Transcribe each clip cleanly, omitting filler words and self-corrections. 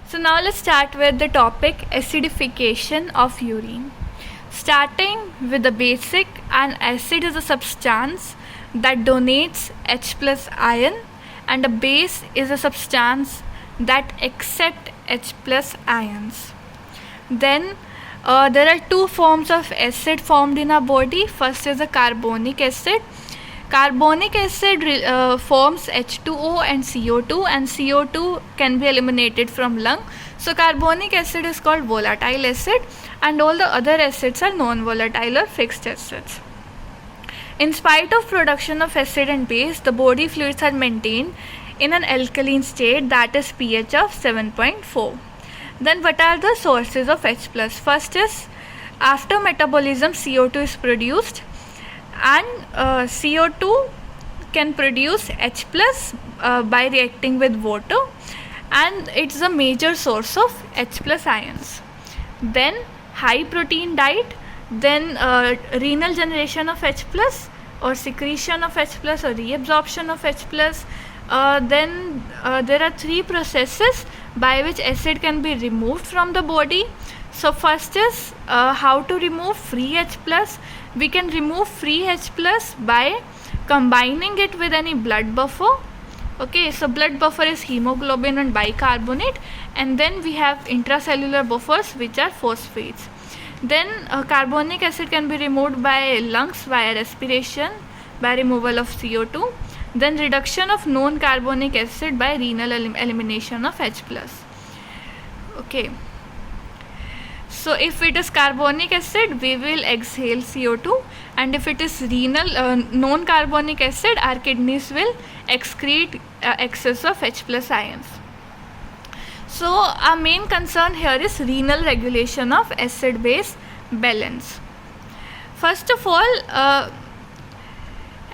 So now let's start with the topic acidification of urine. Starting with the basic, an acid is a substance that donates H plus ion, and a base is a substance that accepts H plus ions. Then there are two forms of acid formed in our body. First is the carbonic acid. Carbonic acid forms H2O and CO2, and CO2 can be eliminated from lung. So carbonic acid is called volatile acid, and all the other acids are non-volatile or fixed acids. In spite of production of acid and base, the body fluids are maintained in an alkaline state, that is pH of 7.4. Then what are the sources of H+? First is, after metabolism CO2 is produced, and CO2 can produce H+ by reacting with water, and it's a major source of H+ ions. Then high protein diet, then renal generation of H+, or secretion of H+, or reabsorption of H+. Then there are three processes by which acid can be removed from the body. So first is how to remove free H+. We can remove free H+ by combining it with any blood buffer. Okay, so blood buffer is hemoglobin and bicarbonate, and then we have intracellular buffers which are phosphates. Then carbonic acid can be removed by lungs via respiration, by removal of CO2. Then reduction of non-carbonic acid by renal elimination of H+. Okay. So if it is carbonic acid, we will exhale CO2, and if it is renal non-carbonic acid, our kidneys will excrete excess of H+ ions. So our main concern here is renal regulation of acid-base balance. First of all,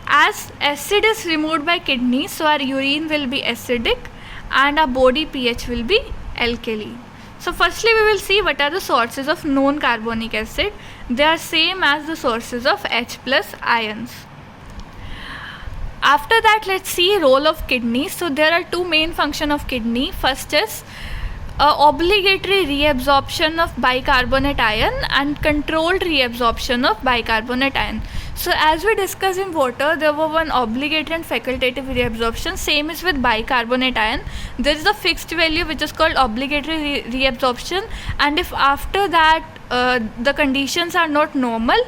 as acid is removed by kidney, so our urine will be acidic and our body pH will be alkaline. So firstly we will see what are the sources of non-carbonic acid. They are same as the sources of H+ ions. After that, let's see role of kidney. So there are two main functions of kidney. First is obligatory reabsorption of bicarbonate ion and controlled reabsorption of bicarbonate ion. So as we discussed in water, there were one obligatory and facultative reabsorption. Same is with bicarbonate ion. There is a fixed value which is called obligatory reabsorption, and if after that the conditions are not normal,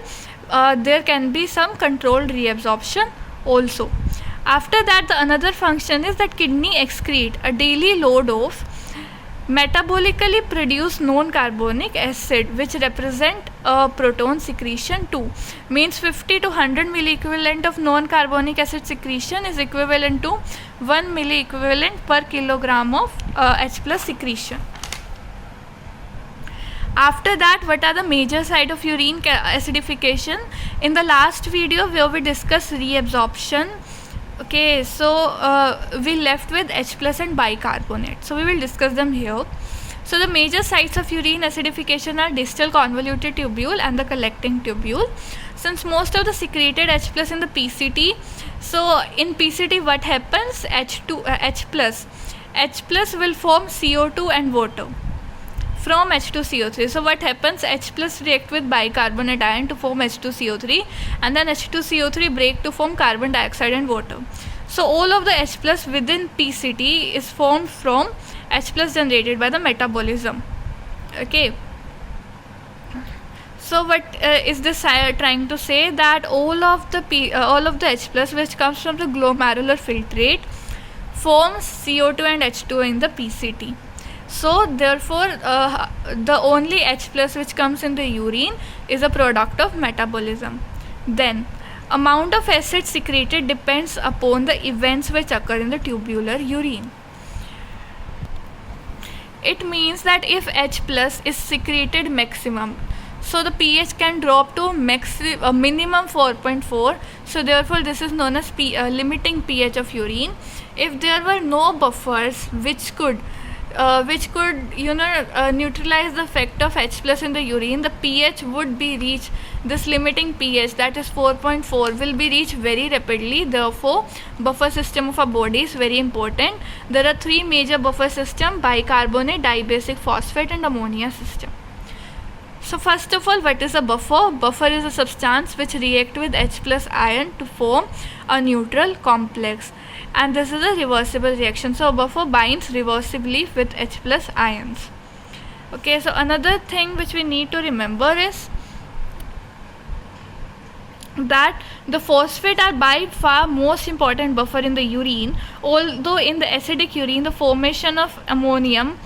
there can be some controlled reabsorption also. After that, the another function is that kidney excrete a daily load of metabolically produced non-carbonic acid, which represent a proton secretion too. Means 50 to 100 milliequivalent of non-carbonic acid secretion is equivalent to 1 milliequivalent per kilogram of H+ secretion. After that, what are the major side of urine acidification? In the last video where we discussed reabsorption, okay, so we left with H+ and bicarbonate, so we will discuss them here. So the major sites of urine acidification are distal convoluted tubule and the collecting tubule. Since most of the secreted H+ in the PCT, so in PCT what happens? H+ will form CO2 and water from H2CO3. So what happens? H+ react with bicarbonate ion to form H2CO3, and then H2CO3 break to form carbon dioxide and water. So all of the H+ within PCT is formed from H+ generated by the metabolism. Okay. So what is this trying to say? That all of the H+ which comes from the glomerular filtrate forms CO2 and H2O in the PCT. So therefore the only H+ which comes in the urine is a product of metabolism. Then amount of acid secreted depends upon the events which occur in the tubular urine. It means that if H+ is secreted maximum, so the pH can drop to minimum 4.4. So therefore this is known as limiting pH of urine. If there were no buffers which could neutralize the effect of H plus in the urine, the pH would be reached, this limiting pH, that is 4.4, will be reached very rapidly. Therefore, buffer system of a body is very important. There are three major buffer system: bicarbonate, dibasic phosphate, and ammonia system. So first of all, what is a buffer? Buffer is a substance which react with H plus ion to form a neutral complex, and this is a reversible reaction. So a buffer binds reversibly with H plus ions. Okay, so another thing which we need to remember is that the phosphate are by far most important buffer in the urine, although in the acidic urine the formation of ammonium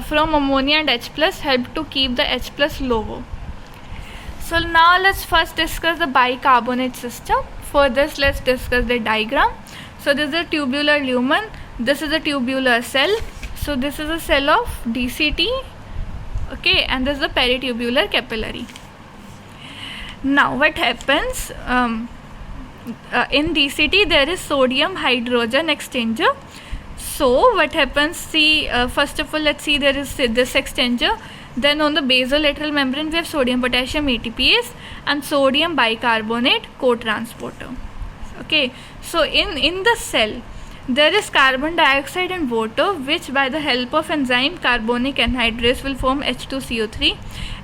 from ammonia and H plus help to keep the H plus lower. So now let's first discuss the bicarbonate system. For this, let's discuss the diagram. So this is a tubular lumen, this is a tubular cell, so this is a cell of DCT, okay, and this is a peritubular capillary. Now what happens, in DCT there is sodium hydrogen exchanger. So what happens, see, first of all let's see, there is this exchanger, then on the basolateral membrane we have sodium potassium ATPase and sodium bicarbonate co-transporter. Okay, so in the cell there is carbon dioxide and water, which by the help of enzyme carbonic anhydrase will form H2CO3.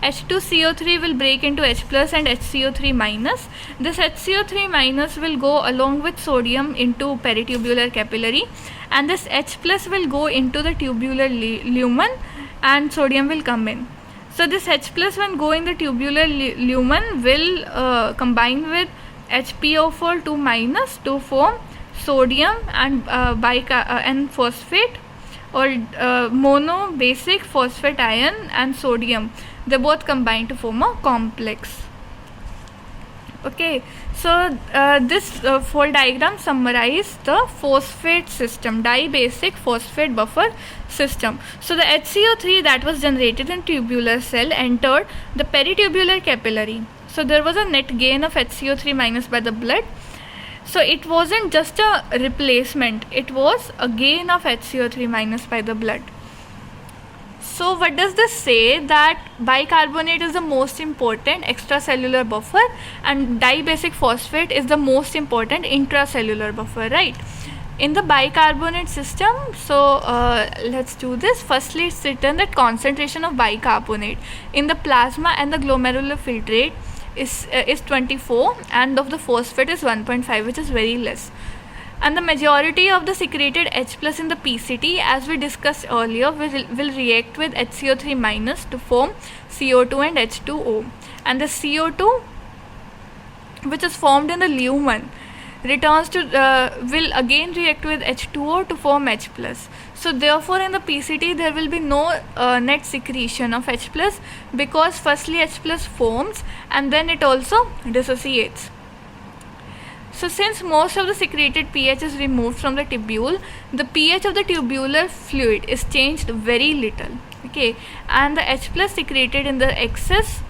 H2CO3 will break into H plus and HCO3 minus. This HCO3 minus will go along with sodium into peritubular capillary, and this H plus will go into the tubular lumen and sodium will come in. So this H plus when go in the tubular lumen will combine with HPO4 2 minus to form sodium and and phosphate, or mono basic phosphate ion and sodium, they both combine to form a complex. Okay, so this full diagram summarize the phosphate system, dibasic phosphate buffer system. So the HCO3 that was generated in tubular cell entered the peritubular capillary. So there was a net gain of HCO3 minus by the blood. So it wasn't just a replacement, it was a gain of HCO3 minus by the blood. So what does this say? That bicarbonate is the most important extracellular buffer and dibasic phosphate is the most important intracellular buffer, right? In the bicarbonate system, so let's do this. Firstly, it's written that concentration of bicarbonate in the plasma and the glomerular filtrate is 24 and of the phosphate is 1.5, which is very less. And the majority of the secreted H plus in the PCT, as we discussed earlier, will react with HCO3 minus to form CO2 and H2O. And the CO2 which is formed in the lumen returns to will again react with H2O to form H plus. So therefore in the PCT there will be no net secretion of H plus, because firstly H plus forms and then it also dissociates. So since most of the secreted pH is removed from the tubule, the pH of the tubular fluid is changed very little, okay, and the H plus secreted in the excess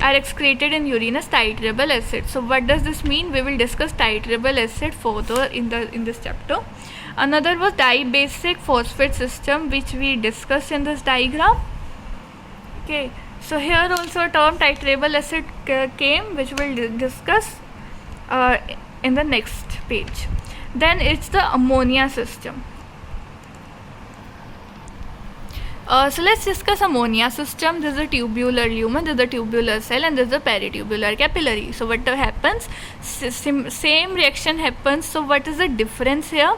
are excreted in urine as titrable acid. So what does this mean? We will discuss titrable acid further in this chapter. Another was dibasic phosphate system, which we discussed in this diagram. Okay, so here also a term titrable acid came, which we'll discuss in the next page. Then it's the ammonia system. So let's discuss ammonia system. This is a tubular lumen, this is a tubular cell, and this is a peritubular capillary. So what happens? Same reaction happens. So what is the difference here?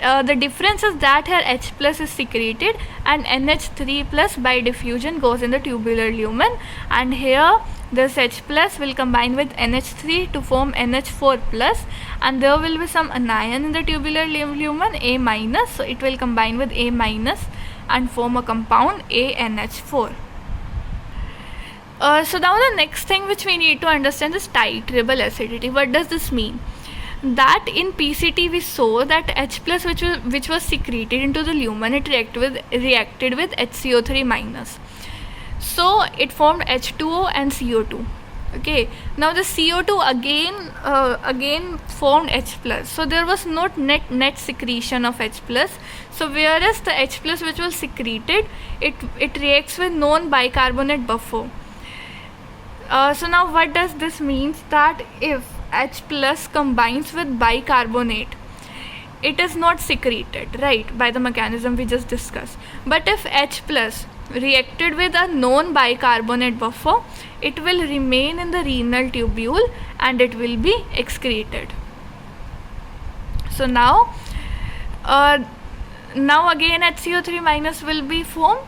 The difference is that here H plus is secreted and NH3 plus by diffusion goes in the tubular lumen, and here this H plus will combine with NH3 to form NH4 plus, and there will be some anion in the tubular lumen, A minus, so it will combine with A minus and form a compound ANH4. So now the next thing which we need to understand is titrable acidity. What does this mean? That in PCT we saw that H plus which was secreted into the lumen, it reacted with HCO3 minus. So it formed H2O and CO2. Okay, now the CO2 again formed H plus, so there was not net secretion of H plus. So whereas the H plus which was secreted, it reacts with non-bicarbonate buffer. So now what does this means, that if H plus combines with bicarbonate, it is not secreted, right, by the mechanism we just discussed. But if H plus reacted with a non-bicarbonate buffer, it will remain in the renal tubule and it will be excreted. So now again HCO3 minus will be formed,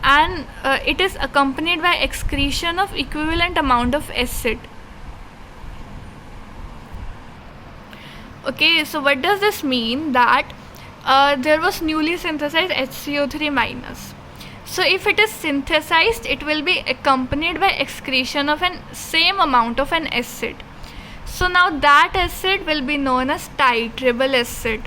and it is accompanied by excretion of equivalent amount of acid. Okay, so what does this mean? That there was newly synthesized HCO3 minus. So if it is synthesized, it will be accompanied by excretion of an same amount of an acid. So now that acid will be known as titrable acid.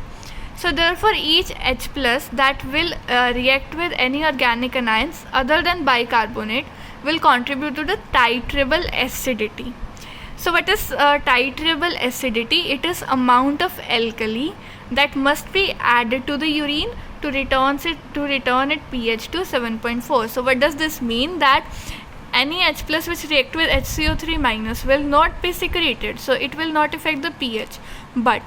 So therefore each H plus that will react with any organic anions other than bicarbonate will contribute to the titrable acidity. So what is titrable acidity? It is amount of alkali that must be added to the urine to return it pH to 7.4. So what does this mean? That any H plus which react with HCO3 minus will not be secreted, so it will not affect the pH, but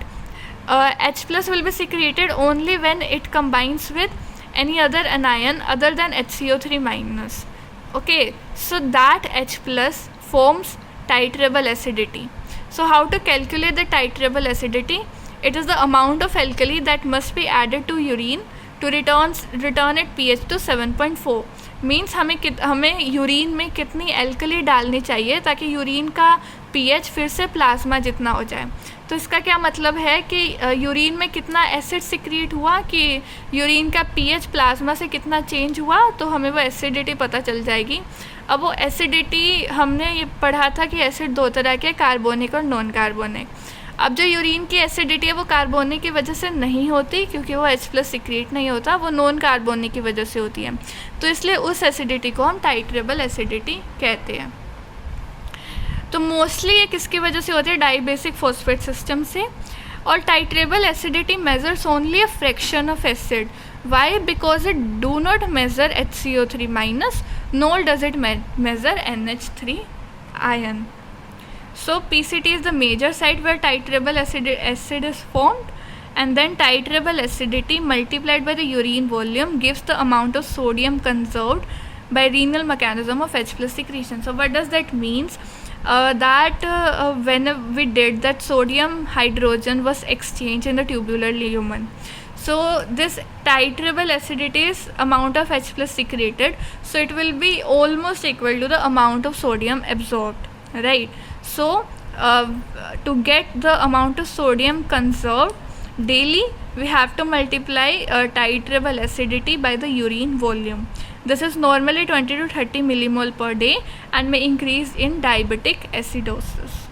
H plus will be secreted only when it combines with any other anion other than HCO3 minus. Okay, so that H plus forms titrable acidity. So how to calculate the titrable acidity? It is the amount of alkali that must be added to urine to return it pH to 7.4. Means हमें urine में कितनी alkali डालनी चाहिए ताकि urine का pH फिर से plasma जितना हो जाए. तो इसका क्या मतलब है कि यूरिन में कितना एसिड सिक्रीट हुआ, कि यूरिन का पीएच प्लाज्मा से कितना चेंज हुआ, तो हमें वो एसिडिटी पता चल जाएगी. अब वो एसिडिटी हमने ये पढ़ा था कि एसिड दो तरह के, कार्बोनिक और नॉन कार्बोनिक. अब जो यूरिन की एसिडिटी है वो कार्बोनिक की वजह से नहीं होती क्योंकि वो H प्लस सिक्रीट नहीं होता, वो नॉन कार्बोनिक की वजह से होती है. तो इसलिए उस एसिडिटी को हम टाइट्रेबल एसिडिटी कहते हैं. तो मोस्टली ये किसकी वजह से होती है? डाइबेसिक फॉस्फेट सिस्टम से. और titratable acidity measures only a fraction of acid. Why? Because it do not measure HCO3 minus, nor does it measure NH3 ion. So PCT is the major site where titrable acid is formed, and then titrable acidity multiplied by the urine volume gives the amount of sodium conserved by renal mechanism of H plus secretion. So what does that means? When we did that, sodium hydrogen was exchanged in the tubular lumen. So this titrable acidity is amount of H plus secreted, so it will be almost equal to the amount of sodium absorbed, right? So to get the amount of sodium conserved daily, we have to multiply titrable acidity by the urine volume. This is normally 20 to 30 millimole per day and may increase in diabetic acidosis.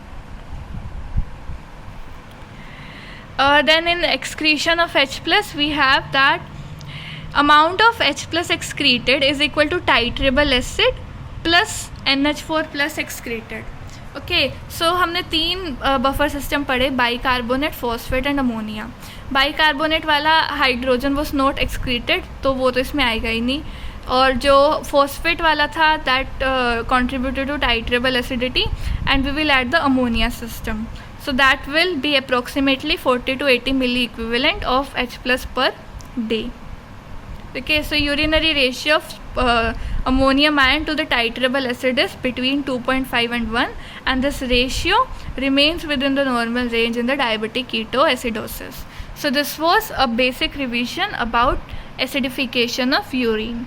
Then in excretion of H plus, we have that amount of H plus excreted is equal to titrable acid plus NH4 plus excreted. Okay, so हमने 3 buffer system पढ़े, bicarbonate, phosphate and ammonia. Bicarbonate वाला hydrogen was not excreted, तो वो तो इसमें आएगा ही नहीं. और जो फॉस्फेट वाला था that contributed to titratable acidity, and we will add the ammonia system. So that will be approximately 40 to 80 milli equivalent of H plus per day. Okay, so urinary ratio of ammonium ion to the titrable acid is between 2.5 and 1, and this ratio remains within the normal range in the diabetic ketoacidosis. So this was a basic revision about acidification of urine.